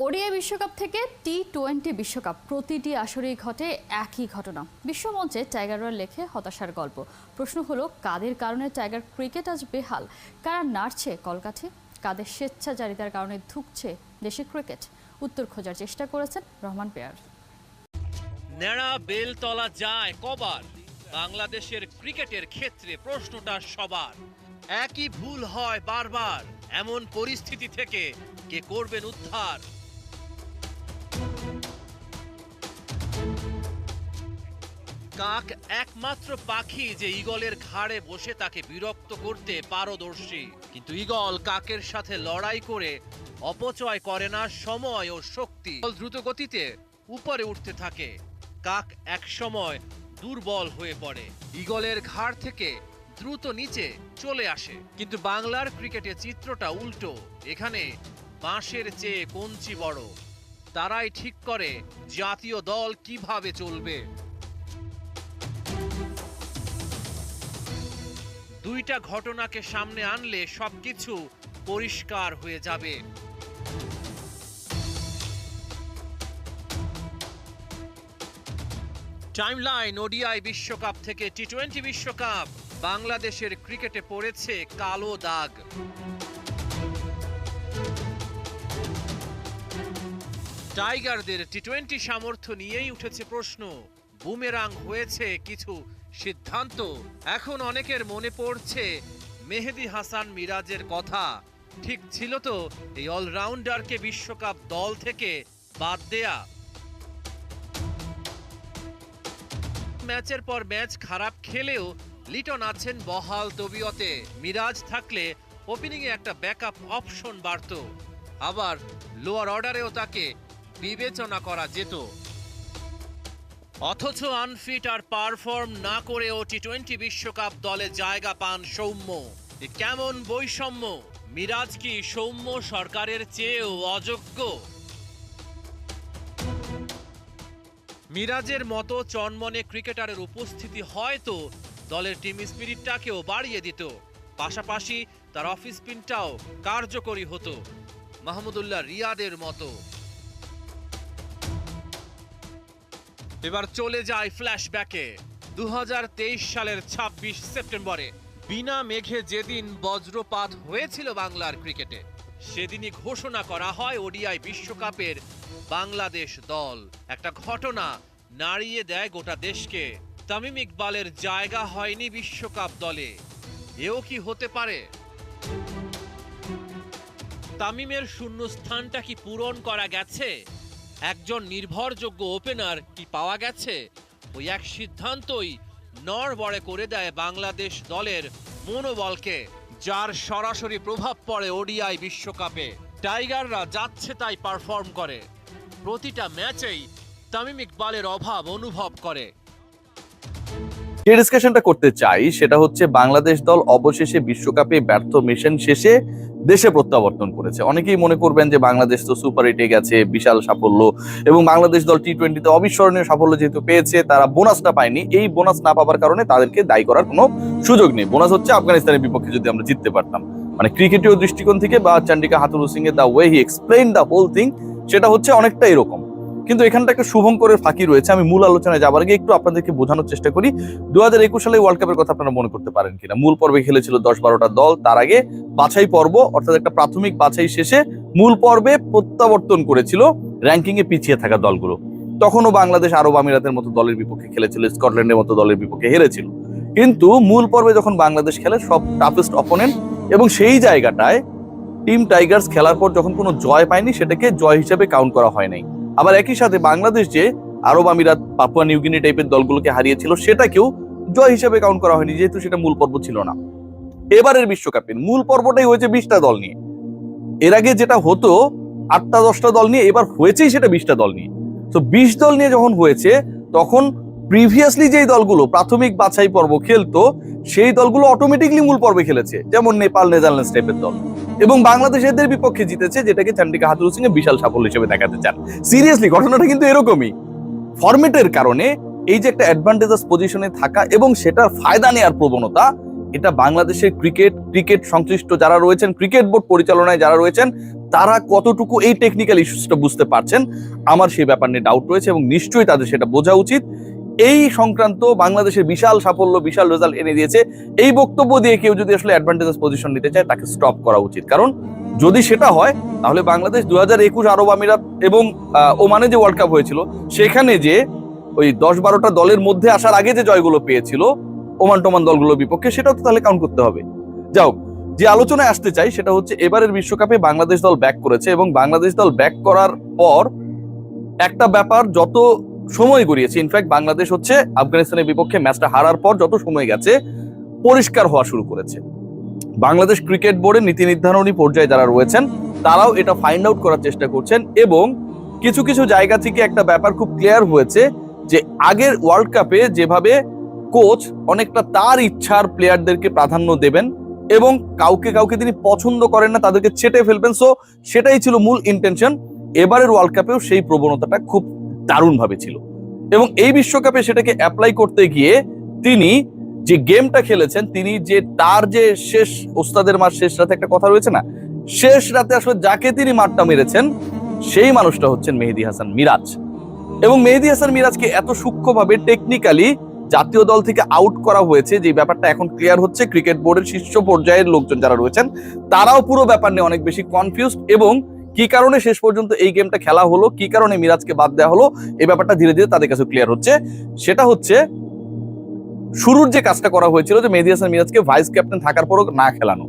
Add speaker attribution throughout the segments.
Speaker 1: ODI বিশ্বকাপ থেকে টি-20 বিশ্বকাপ প্রতিটি আসরেই ঘটে একই ঘটনা। বিশ্বমঞ্চে টাইগাররা লেখে হতাশার গল্প। প্রশ্ন হলো, কাদের কারণে টাইগার ক্রিকেট আজ বেহাল? কারা নাড়ছে কলকাঠি? কাদের স্বেচ্ছাচারিতার কারণে ধুঁকছে দেশে ক্রিকেট? উত্তর খোঁজার চেষ্টা করেছেন রহমান পেয়ার।
Speaker 2: নেড়া বেলতলা যায় কবার? বাংলাদেশের ক্রিকেটের ক্ষেত্রে প্রশ্নটা সবার। একই ভুল হয় বারবার, এমন পরিস্থিতি থেকে কে করবেন উদ্ধার? কাক একমাত্র পাখি যে ঈগলের ঘাড়ে বসে তাকে বিরক্ত করতে পারদর্শী, কিন্তু ঈগল কাকের সাথে লড়াই করে অপচয় করে না সময় ও শক্তি। দ্রুত গতিতে উপরে উঠতে থাকে, কাক এক সময় দুর্বল হয়ে পড়ে, ঈগলের ঘাড় থেকে দ্রুত নিচে চলে আসে। কিন্তু বাংলার ক্রিকেটে চিত্রটা উল্টো। এখানে বাঁশের চেয়ে কঞ্চি বড়। তারাই ঠিক করে জাতীয় দল কিভাবে চলবে। দুইটা ঘটনাকে সামনে আনলে সবকিছু পরিষ্কার হয়ে যাবে। টাইমলাইন ওডিআই বিশ্বকাপ থেকে টি-20 বিশ্বকাপ, বাংলাদেশের ক্রিকেটে পড়েছে কালো দাগ। টাইগারদের টি-20 সামর্থ্য নিয়েই উঠেছে প্রশ্ন। বুমেরাং হয়েছে কিছু সিদ্ধান্ত। এখন অনেকের মনে পড়ছে মেহেদী হাসান মিরাজের কথা। ঠিক ছিল তো এই অলরাউন্ডারকে বিশ্বকাপ দল থেকে বাদ দেয়া? ম্যাচের পর ম্যাচ খারাপ খেলেও লিটন আছেন বহাল তবিয়তে। মিরাজ থাকলে ওপেনিংয়ে একটা ব্যাকআপ অপশন বাড়ত, আবার লোয়ার অর্ডারেও তাকে বিবেচনা করা যেত। অথচ আনফিট আর পারফর্ম না করেও টি-20 বিশ্বকাপ দলে জায়গা পান সৌম্য। এ কেমন বৈষম্য? মিরাজ কি সৌম্য সরকারের চেয়েও অযোগ্য? মিরাজের মতো চনমনে ক্রিকেটারের উপস্থিতি হয়তো দলের টিম স্পিরিটটাকেও বাড়িয়ে দিত, পাশাপাশি তার অফ স্পিনটাও কার্যকরী হতো মাহমুদুল্লাহ রিয়াদের মতো। এবার চলে যায় ফ্ল্যাশব্যাকে 2023 সালের 26 সেপ্টেম্বরে। বিনা মেঘে যেদিন বজ্রপাত হয়েছিল বাংলার ক্রিকেটে, সেদিনই ঘোষণা করা হয় ওডিআই বিশ্বকাপের বাংলাদেশ দল। একটা ঘটনা নাড়িয়ে দেয় গোটা দেশকে। তামিম ইকবালের জায়গা হয়নি বিশ্বকাপ দলে। এও কি হতে পারে? তামিমের শূন্যস্থানটা কি পূরণ করা গেছে? একজন নির্ভরযোগ্য ওপেনার কি পাওয়া গেছে? ওই এক সিদ্ধান্তই নড়বড়ে করে দেয় বাংলাদেশ দলের মনোবলকে, যার সরাসরি প্রভাব পড়ে ওডিআই বিশ্বকাপে। টাইগাররা যাচ্ছে তাই পারফর্ম করে, প্রতিটা ম্যাচেই তামিম ইকবালের অভাব অনুভব করে।
Speaker 3: যে ডিসকাশনটা করতে চাই সেটা হচ্ছে, বাংলাদেশ দল অবশেষে বিশ্বকাপে ব্যর্থ মিশন শেষে দেশে প্রত্যাবর্তন করেছে। অনেকেই মনে করবেন যে বাংলাদেশ তো সুপার 8-এ গেছে, বিশাল সাফল্য, এবং বাংলাদেশ দল টি-20-তে অবিস্মরণীয় সাফল্য যেহেতু পেয়েছে, তারা বোনাসটা পায়নি। এই বোনাস না পাওয়ার কারণে তাদেরকে দায়ী করার কোনো সুযোগ নেই। বোনাস হচ্ছে আফগানিস্তানের বিপক্ষে যদি আমরা জিততে পারতাম। মানে ক্রিকেটীয় দৃষ্টিকোণ থেকে বা চন্ডিকা হাথুরু সিং এর the way he explain the whole thing, সেটা হচ্ছে অনেকটা এরকম। কিন্তু এখানটা একটা শুভঙ্করের ফাঁকি রয়েছে। আমি মূল আলোচনায় যাবার আগে একটু আপনাদেরকে বোঝানোর চেষ্টা করি 2021 সালে ওয়ার্ল্ড কাপের কথা আপনারা মনে করতে পারেন কিনা। মূল পর্বে খেলেছিল 10-12টা দল, তার আগে বাছাই পর্ব অর্থাৎ একটা প্রাথমিক বাছাই শেষে মূল পর্বে প্রত্যাবর্তন করেছিল র্যাঙ্কিং এ পিছিয়ে থাকা দলগুলো। তখনও বাংলাদেশ আরব আমিরাতের মতো দলের বিপক্ষে খেলেছিল, স্কটল্যান্ডের মতো দলের বিপক্ষে হেরেছিল। কিন্তু মূল পর্বে যখন বাংলাদেশ খেলে, সব টাফেস্ট অপোনেন্ট, এবং সেই জায়গাটায় টিম টাইগার্স খেলার পর যখন কোনো জয় পায়নি, সেটাকে জয় হিসেবে কাউন্ট করা হয় নাই। আবার একই সাথে বাংলাদেশ যে আরব আমিরাত, পাপুয়া নিউগিনি টাইপের দলগুলোকে হারিয়েছিল, সেটাকেও জয় হিসেবে কাউন্ট করা হয়নি, যেহেতু সেটা মূল পর্ব ছিল না। এবারের বিশ্বকাপের মূল পর্বটাই হয়েছে 20টা দল নিয়ে। এর আগে যেটা হতো 8-10টা দল নিয়ে, এবার হয়েছেই সেটা 20টা দল নিয়ে। তো 20 দল নিয়ে যখন হয়েছে, তখন প্রিভিয়াসলি যেই দলগুলো প্রাথমিক বাছাই পর্ব খেলতো, সেই দলগুলো অটোমেটিকলি মূল পর্বে খেলেছে, যেমন নেপাল, নেদারল্যান্ডস টাইপের দল, এবং বাংলাদেশ এদের বিপক্ষে জিতেছে, যেটাকে চন্ডিকা হাথুরু সিং এর বিশাল সাফল্য হিসেবে দেখাতে চান। সিরিয়াসলি ঘটনাটা কিন্তু এরকমই। ফরম্যাটের কারণে এই যে একটা অ্যাডভান্টেজাস পজিশনে থাকা এবং সেটার ফায়দা নেওয়ার প্রবণতা, এটা বাংলাদেশের ক্রিকেট সংশ্লিষ্ট যারা রয়েছেন, ক্রিকেট বোর্ড পরিচালনায় যারা রয়েছেন, তারা কতটুকু এই টেকনিক্যাল ইস্যুসটা বুঝতে পারছেন, আমার সেই ব্যাপার নিয়ে ডাউট রয়েছে এবং নিশ্চয়ই তাদের সেটা বোঝা উচিত। এই সংক্রান্ত বাংলাদেশের বিশাল সাফল্য, বিশাল রেজাল্ট এনে দিয়েছে, এই বক্তব্য দিয়ে কেউ যদি আসলে অ্যাডভান্টেজাস পজিশন নিতে চায় তাকে স্টপ করা উচিত। কারণ যদি সেটা হয় তাহলে বাংলাদেশ 2021 আরব আমিরাত এবং ওমানে যে ওয়ার্ল্ড কাপ হয়েছিল সেখানে যে ওই 10-12টা দলের মধ্যে আসার আগে যে জয়গুলো পেয়েছিল ওমান টোমান দলগুলোর বিপক্ষে, সেটাও তো তাহলে কাউন্ট করতে হবে। যাও, যে আলোচনায় আসতে চাই সেটা হচ্ছে এবারের বিশ্বকাপে বাংলাদেশ দল ব্যাক করেছে এবং বাংলাদেশ দল ব্যাক করার পর একটা ব্যাপার যত সময় গড়িয়েছে, ইনফ্যাক্ট বাংলাদেশ হচ্ছে আফগানিস্তানের বিপক্ষে ম্যাচটা হারার পর যত সময় গেছে পরিষ্কার হওয়া শুরু করেছে। বাংলাদেশ ক্রিকেট বোর্ডের নীতি নির্ধারণী পর্যায়ে যারা রয়েছেন তারাও এটা ফাইন্ড আউট করার চেষ্টা করছেন এবং কিছু কিছু জায়গা থেকে একটা ব্যাপার খুব ক্লিয়ার হয়েছে যে আগের ওয়ার্ল্ড কাপে যেভাবে কোচ অনেকটা তার ইচ্ছার প্লেয়ারদেরকে প্রাধান্য দেবেন এবং কাউকে তিনি পছন্দ করেন না, তাদেরকে ছেটে ফেলবেন, সো সেটাই ছিল মূল ইন্টেনশন। এবারের ওয়ার্ল্ড কাপেও সেই প্রবণতাটা খুব দারুণভাবে ছিল এবং এই বিশ্বকাপে সেটাকে অ্যাপ্লাই করতে গিয়ে তিনি যে গেমটা খেলেছেন, তিনি যে তার যে শেষ ওস্তাদের মার শেষ রাতে একটা কথা রয়েছে না, শেষ রাতে আসলে যাকে তিনি মারটা মেরেছেন সেই মানুষটা হচ্ছেন মেহেদী হাসান মিরাজ। এবং মেহেদী হাসান মিরাজকে এত সূক্ষ্মভাবে টেকনিক্যালি জাতীয় দল থেকে আউট করা হয়েছে, যে ব্যাপারটা এখন ক্লিয়ার হচ্ছে। ক্রিকেট বোর্ডের শীর্ষ পর্যায়ের লোকজন যারা রয়েছেন তারাও পুরো ব্যাপার নিয়ে অনেক বেশি কনফিউজড এবং কি কারণে শেষ পর্যন্ত এই গেমটা খেলা হলো, কি কারণে মিরাজকে বাদ দেওয়া হলো, এই ব্যাপারটা ধীরে ধীরে তাদের কাছে ক্লিয়ার হচ্ছে। সেটা হচ্ছে শুরুর যে কাজটা করা হয়েছিল যে মেহেদী হাসান মিরাজকে ভাইস ক্যাপ্টেন থাকার পরও না খেলানো,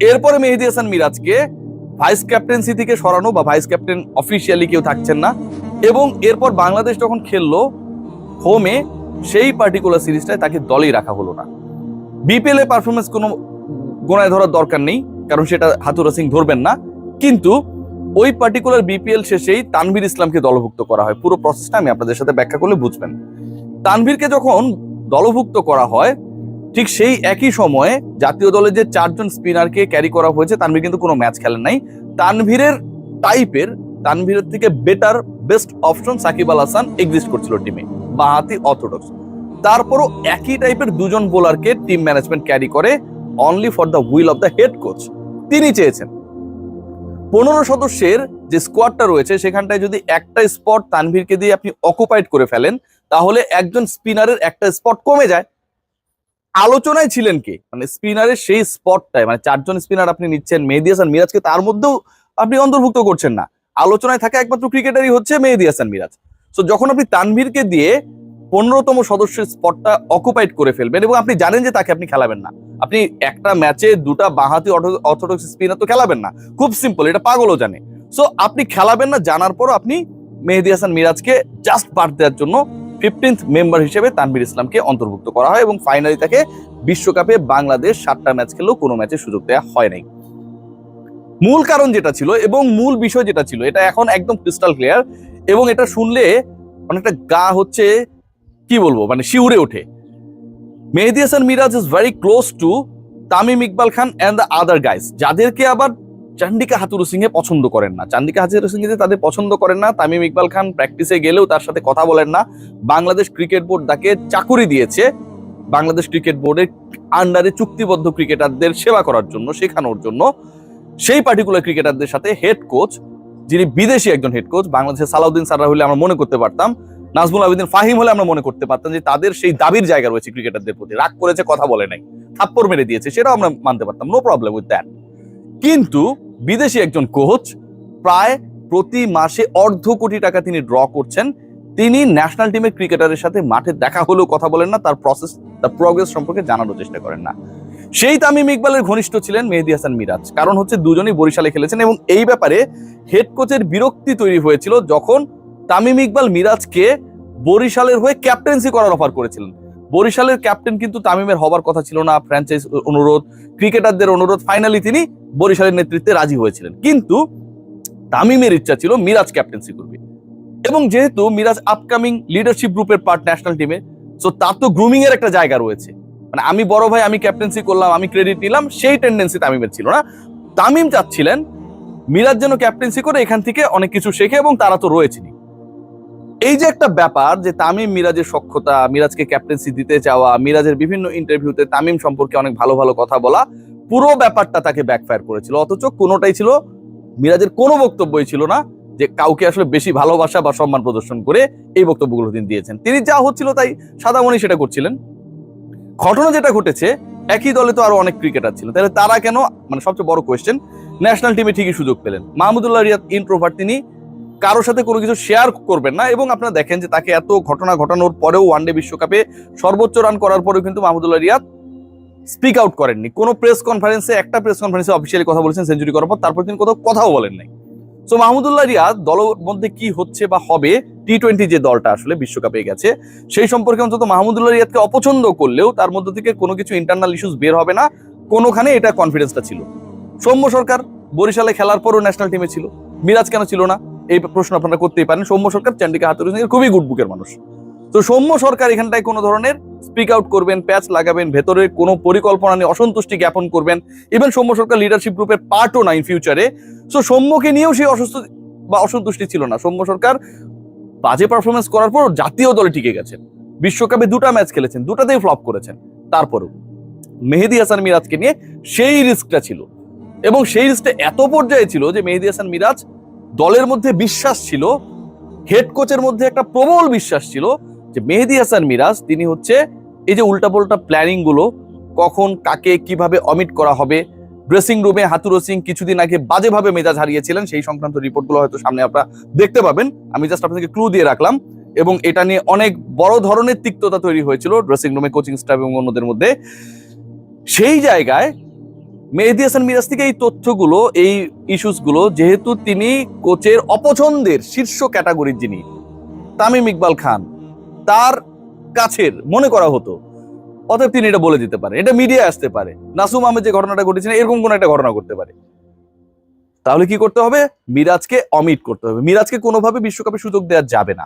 Speaker 3: এরপরে মেহেদী হাসান মিরাজকে ভাইস ক্যাপ্টেন্সি থেকে সরানো বা ভাইস ক্যাপ্টেন অফিসিয়ালি কেউ থাকছেন না, এবং এরপর বাংলাদেশ যখন খেললো হোমে সেই পার্টিকুলার সিরিজটায় তাকে দলেই রাখা হলো না। বিপিএল এ পারফরমেন্স কোনো গোনায় ধরার দরকার নেই, কারণ সেটা হাতুরা সিং ধরবেন না, কিন্তু ওই পার্টিকুলার বিপিএল শেষেই তানভীর ইসলামকে দলভুক্ত করা হয়। পুরো প্রসেসটা আমি আপনাদের সাথে ব্যাখ্যা করলে বুঝবেন। তানভীরকে যখন দলভুক্ত করা হয় ঠিক সেই একই সময়ে জাতীয় দলের যে 4জন স্পিনারকে ক্যারি করা হয়েছে, তানভীর কিন্তু কোনো ম্যাচ খেলেন নাই। তানভীরের থেকে better best option Shakib Al Hasan exist করছিল টিমে, বাঁহাতি অর্থোডক্স। তারপরও একই টাইপের দুজন বোলারকে টিম ম্যানেজমেন্ট ক্যারি করে only for the will of the head coach. তিনি চেয়েছেন 15 সদস্যের যে স্কোয়াডটা রয়েছে সেখানটায় যদি একটা স্পট তানভীরকে দিয়ে আপনি অকুপাইড করে ফেলেন তাহলে একজন স্পিনারের একটা স্পট কমে যায়। আলোচনায় ছিলেন কে, মানে স্পিনারের সেই স্পটটায়, মানে 4জন স্পিনার আপনি নিচ্ছেন, মেহেদী হাসান মিরাজকে তার মধ্যেও আপনি অন্তর্ভুক্ত করছেন না। আলোচনায় থাকা একমাত্র ক্রিকেটারই হচ্ছে মেহেদী হাসান মিরাজ। সো যখন আপনি তানভীরকে দিয়ে 15তম সদস্যের স্পটটা অকুপাইড করে ফেলবেন এবং আপনি জানেন যে তাকে আপনি খেলাবেন না, আপনি একটা ম্যাচে 2টা বাঁহাতি অর্থোডক্স স্পিনার তো খেলাবেন না, খুব সিম্পল, এটা পাগলও জানে। সো আপনি খেলাবেন না জানার পরও আপনি মেহেদী হাসান মিরাজকে জাস্ট বাদ দেওয়ার জন্য 15th মেম্বার হিসেবে তানভীর ইসলামকে অন্তর্ভুক্ত করা হয় এবং ফাইনালি তাকে বিশ্বকাপে বাংলাদেশ 7টা ম্যাচ খেলেও কোনো ম্যাচে সুযোগ দেওয়া হয় নাই। মূল কারণ যেটা ছিল এবং মূল বিষয় যেটা ছিল এটা এখন একদম ক্রিস্টাল ক্লিয়ার এবং এটা শুনলে অনেকটা গা হচ্ছে কি বলবো, মানে শিউরে ওঠে। Mehedi Hasan Miraz is very close to Tamim Iqbal Khan and the other guys, যাদেরকে আবার চান্ডিকা হাতুরু সিংহে পছন্দ করেন না। চান্ডিকা হাতুরু সিংহে তাদের পছন্দ করেন না, তামিম ইকবাল খান প্র্যাকটিসে গেলেও তার সাথে কথা বলেন না। বাংলাদেশ ক্রিকেট বোর্ড তাকে চাকুরি দিয়েছে বাংলাদেশ ক্রিকেট বোর্ডের আন্ডারে চুক্তিবদ্ধ ক্রিকেটারদের সেবা করার জন্য, শেখানোর জন্য। সেই পার্টিকুলার ক্রিকেটারদের সাথে হেড কোচ, যিনি বিদেশি একজন হেড কোচ, বাংলাদেশের সালাউদ্দিন সাররা হলে আমরা মনে করতে পারতাম, নাজমুল আবেদিন ফাহিম হলে আমরা মনে করতে পারতাম যে তাদের সেই দাবির জায়গা রয়েছে ক্রিকেটারদের প্রতি, রাগ করেছে, কথা বলে নাই, থাপ্পড় মেরে দিয়েছে, সেটাও আমরা মানতে পারতাম, নো প্রবলেম উইথ দ্যাট। কিন্তু বিদেশি একজন কোচ প্রায় প্রতি মাসে $1.5 কোটি টাকা তিনি ড্র করছেন, তিনি ন্যাশনাল টিমের ক্রিকেটারের সাথে মাঠে দেখা হলেও কথা বলেন না, তার প্রগ্রেস সম্পর্কে জানানোর চেষ্টা করেন না। সেই তামিম ইকবালের ঘনিষ্ঠ ছিলেন মেহেদী হাসান মিরাজ, কারণ হচ্ছে দুজনই বরিশালে খেলেছেন এবং এই ব্যাপারে হেড কোচের বিরক্তি তৈরি হয়েছিল যখন তামিম ইকবাল মিরাজকে বরিশালের হয়ে ক্যাপ্টেন্সি করার অফার করেছিলেন। বরিশালের ক্যাপ্টেন কিন্তু তামিমের হবার কথা ছিল না, ফ্র্যাঞ্চাইজ অনুরোধ, ক্রিকেটারদের অনুরোধ, ফাইনালি তিনি বরিশালের নেতৃত্বে রাজি হয়েছিলেন। কিন্তু তামিমের ইচ্ছা ছিল মিরাজ ক্যাপ্টেন্সি করবে এবং যেহেতু মিরাজ আপকামিং লিডারশিপ গ্রুপের পার্ট ন্যাশনাল টিমে, সো তার তো গ্রুমিং এর একটা জায়গা রয়েছে, মানে আমি বড় ভাই, আমি ক্যাপ্টেন্সি করলাম, আমি ক্রেডিট নিলাম, সেই টেন্ডেন্সি তামিমের ছিল না। তামিম চাচ্ছিলেন মিরাজ যেন ক্যাপ্টেন্সি করে এখান থেকে অনেক কিছু শেখে এবং তারা তো রয়েছেনি। এই যে একটা ব্যাপার যে তামিম মিরাজের সখ্যতা, মিরাজকে ক্যাপ্টেন্সি দিতে চাওয়া, মিরাজের বিভিন্ন ইন্টারভিউতে তামিম সম্পর্কে অনেক ভালো ভালো কথা বলা, পুরো ব্যাপারটা তাকে ব্যাকফায়ার করেছিল। অথচ কোনোটাই ছিল, মিরাজের কোনো বক্তব্যই ছিল না যে কাউকে আসলে বেশি ভালোবাসা বা সম্মান প্রদর্শন করে এই বক্তব্যগুলো তিনি দিয়েছেন। তিনি যা হচ্ছিল তাই সাদামণি সেটা করছিলেন। ঘটনা যেটা ঘটেছে, একই দলে তো আরো অনেক ক্রিকেটার ছিল, তাহলে তারা কেন, মানে সবচেয়ে বড় কোয়েশ্চেন, ন্যাশনাল টিমে ঠিকই সুযোগ পেলেন। মাহমুদুল্লাহ রিয়াদ ইন্ট্রোভার্ট, তিনি কারোর সাথে কোনো কিছু শেয়ার করবেন না, এবং আপনারা দেখেন যে তাকে এত ঘটনা ঘটানোর পরেও ওয়ানডে বিশ্বকাপে সর্বোচ্চ রান করার পরেও কিন্তু মাহমুদুল্লাহ রিয়াদ স্পিক আউট করেননি। কোনো প্রেস কনফারেন্সে, একটা প্রেস কনফারেন্সে অফিসিয়ালি কথা বলেছেন সেঞ্চুরি করার পর, তারপর তিনি কথাও বলেন নাই। সো মাহমুদুল্লাহ রিয়াদ দলের মধ্যে কি হচ্ছে বা হবে, টি-20 যে দলটা আসলে বিশ্বকাপে গেছে সেই সম্পর্কে অন্তত মাহমুদুল্লাহ রিয়াদকে অপছন্দ করলেও তার মধ্যে থেকে কোনো কিছু ইন্টারনাল ইস্যুস বের হবে না, কোনোখানে এটা কনফিডেন্সটা ছিল। সৌম্য সরকার বরিশালে খেলার পরও ন্যাশনাল টিমে ছিল, মিরাজ কেন ছিল না, এই প্রশ্ন আপনারা করতেই পারেন। সৌম্য সরকার চান্ডিকা হাতুরুর খুবই গুড বুকের মানুষ। তো সৌম্য সরকার এখানটায় কোনো ধরনের স্পিক আউট করবেন, প্যাচ লাগাবেন, ভেতরে কোনো পরিকল্পনা নিয়ে অসন্তুষ্টি জ্ঞাপন করবেন। ইভেন সৌম্য সরকার লিডারশিপ গ্রুপের পার্টও না ইন ফিউচারে। সো সৌম্যকে নিয়েও সেই অসন্তুষ্টি ছিল না। সৌম্য সরকার বাজে পারফরমেন্স করার পর জাতীয় দলে টিকে গেছেন, বিশ্বকাপে 2টা ম্যাচ খেলেছেন, 2টাতেই ফ্লপ করেছেন। তারপরেও মেহেদী হাসান মিরাজকে নিয়ে সেই রিস্কটা ছিল, এবং সেই রিস্কটা এত পর্যায়ে ছিল যে মেহেদী হাসান মিরাজ দলের মধ্যে বিশ্বাস ছিল, হেড কোচের মধ্যে একটা প্রবল বিশ্বাস ছিল যে মেহেদী হাসান মিরাজ তিনি হচ্ছে এই যে উল্টাপাল্টা প্ল্যানিং গুলো, কখন কাকে কিভাবে অমিট করা হবে, ড্রেসিং রুমে হাতুরু সিং কিছুদিন আগে বাজেভাবে মেজাজ হারিয়েছিলেন, সেই সংক্রান্ত রিপোর্টগুলো হয়তো সামনে আপনারা দেখতে পাবেন। আমি জাস্ট আপনাদেরকে ক্লু দিয়ে রাখলাম, এবং এটা নিয়ে অনেক বড় ধরনের তিক্ততা তৈরি হয়েছিল ড্রেসিং রুমে, কোচিং স্টাফ এবং অন্যদের মধ্যে। সেই জায়গায় মেহেদী হাসান মিরাজ থেকে এই তথ্যগুলো, এই ইস্যুসগুলো, যেহেতু তিনি কোচের অপছন্দের শীর্ষ ক্যাটাগরির যিনি তামিম ইকবাল খান, তার কাছের মনে করা হতো, অতএব তিনি এটা বলে দিতে পারে, এটা মিডিয়া আসতে পারে, নাসুম আহমেদ যে ঘটনাটা ঘটেছে এরকম কোন একটা ঘটনা করতে পারে। তাহলে কি করতে হবে? মিরাজকে অমিট করতে হবে, মিরাজকে কোনোভাবে বিশ্বকাপে সুযোগ দেওয়া যাবে না।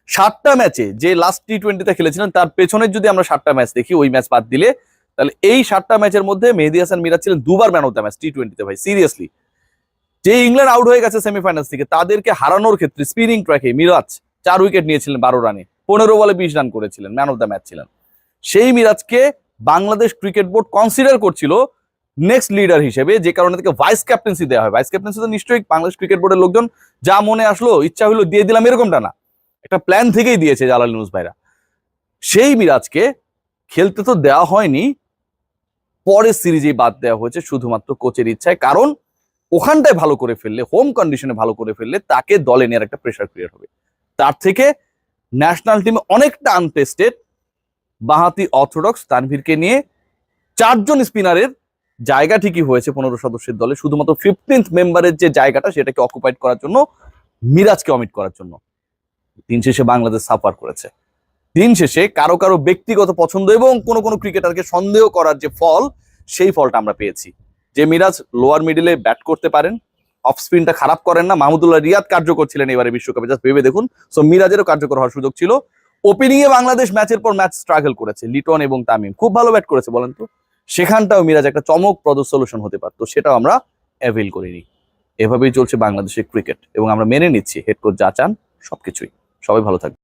Speaker 3: 7টা ম্যাচে যে লাস্ট টি-20তে খেলেছিলেন তার পেছনের যদি আমরা 7টা ম্যাচ দেখি, ওই ম্যাচ বাদ দিলে, তাহলে এই 7টা ম্যাচের মধ্যে মেহেদী হাসান মিরাজ ছিলেন 2বার ম্যান অফ দ্য ম্যাচ টি-20তে। ভাই সিরিয়াসলি, যে ইংল্যান্ড আউট হয়ে গেছে সেমিফাইনালস থেকে, তাদেরকে হারানোর ক্ষেত্রে স্পিনিং ট্র্যাকে মিরাজ 4 উইকেট নিয়েছিলেন 12 রানে, 15 বলে 20 রান করেছিলেন, ম্যান অফ দ্য ম্যাচ ছিলেন। সেই মিরাজকে বাংলাদেশ ক্রিকেট বোর্ড কনসিডার করছিল নেক্সট লিডার হিসেবে, যে কারণে তাকে ভাইস ক্যাপ্টেন্সি দেওয়া হয়। ভাইস ক্যাপ্টেন্সি তো নিশ্চয়ই বাংলাদেশ ক্রিকেট বোর্ডের লোকজন যা মনে আসলো ইচ্ছা হলো দিয়ে দিলাম এরকমটা না, একটা প্ল্যান থেকেই দিয়েছে জালাল নিউজ ভাইরা। সেই মিরাজকে খেলতে তো দেওয়া হয়নি, পরের সিরিজেই বাদ দেওয়া হয়েছে শুধুমাত্র কোচের ইচ্ছায়, কারণ ওখানটায় ভালো করে ফেললে, হোম কন্ডিশনে ভালো করে ফেললে তাকে দলে নেওয়ার একটা প্রেশার ক্রিয়েট হবে। তার থেকে ন্যাশনাল টিমে অনেকটা আনটেস্টেড বাঁহাতি অর্থোডক্স তানভীরকে নিয়ে 4 জন স্পিনারের জায়গা ঠিকই হয়েছে 15 সদস্যের দলে, শুধুমাত্র 15th মেম্বারের যে জায়গাটা সেটাকে অকুপাইড করার জন্য, মিরাজকে অমিট করার জন্য। দিন শেষে বাংলাদেশ সাফার করেছে। দিন শেষে কারো কারো ব্যক্তিগত পছন্দ এবং কোনো কোনো ক্রিকেটারকে সন্দেহ করার যে ফল, সেই ফলটা আমরা পেয়েছি। যে মিরাজ লোয়ার মিডিলে ব্যাট করতে পারেন, অফ স্পিনটা খারাপ করেন না, মাহমুদুল্লাহ রিয়াদ কার্যকর ছিলেন এবারে বিশ্বকাপে, জাস্ট ভেবে দেখুন। সো মিরাজেরও কার্যকর হওয়ার সুযোগ ছিল। ওপেনিং এ বাংলাদেশ ম্যাচের পর ম্যাচ স্ট্রাগল করেছে, লিটন এবং তামিম খুব ভালো ব্যাট করেছে বলেন তো, সেখানটাও মিরাজ একটা চমকপ্রদ সলিউশন হতে পারতো, সেটাও আমরা অ্যাভেল করিনি। এভাবেই চলছে বাংলাদেশের ক্রিকেট, এবং আমরা মেনে নিচ্ছি হেড কোচ যা চান সবকিছুই। সবাই ভালো থাকবে।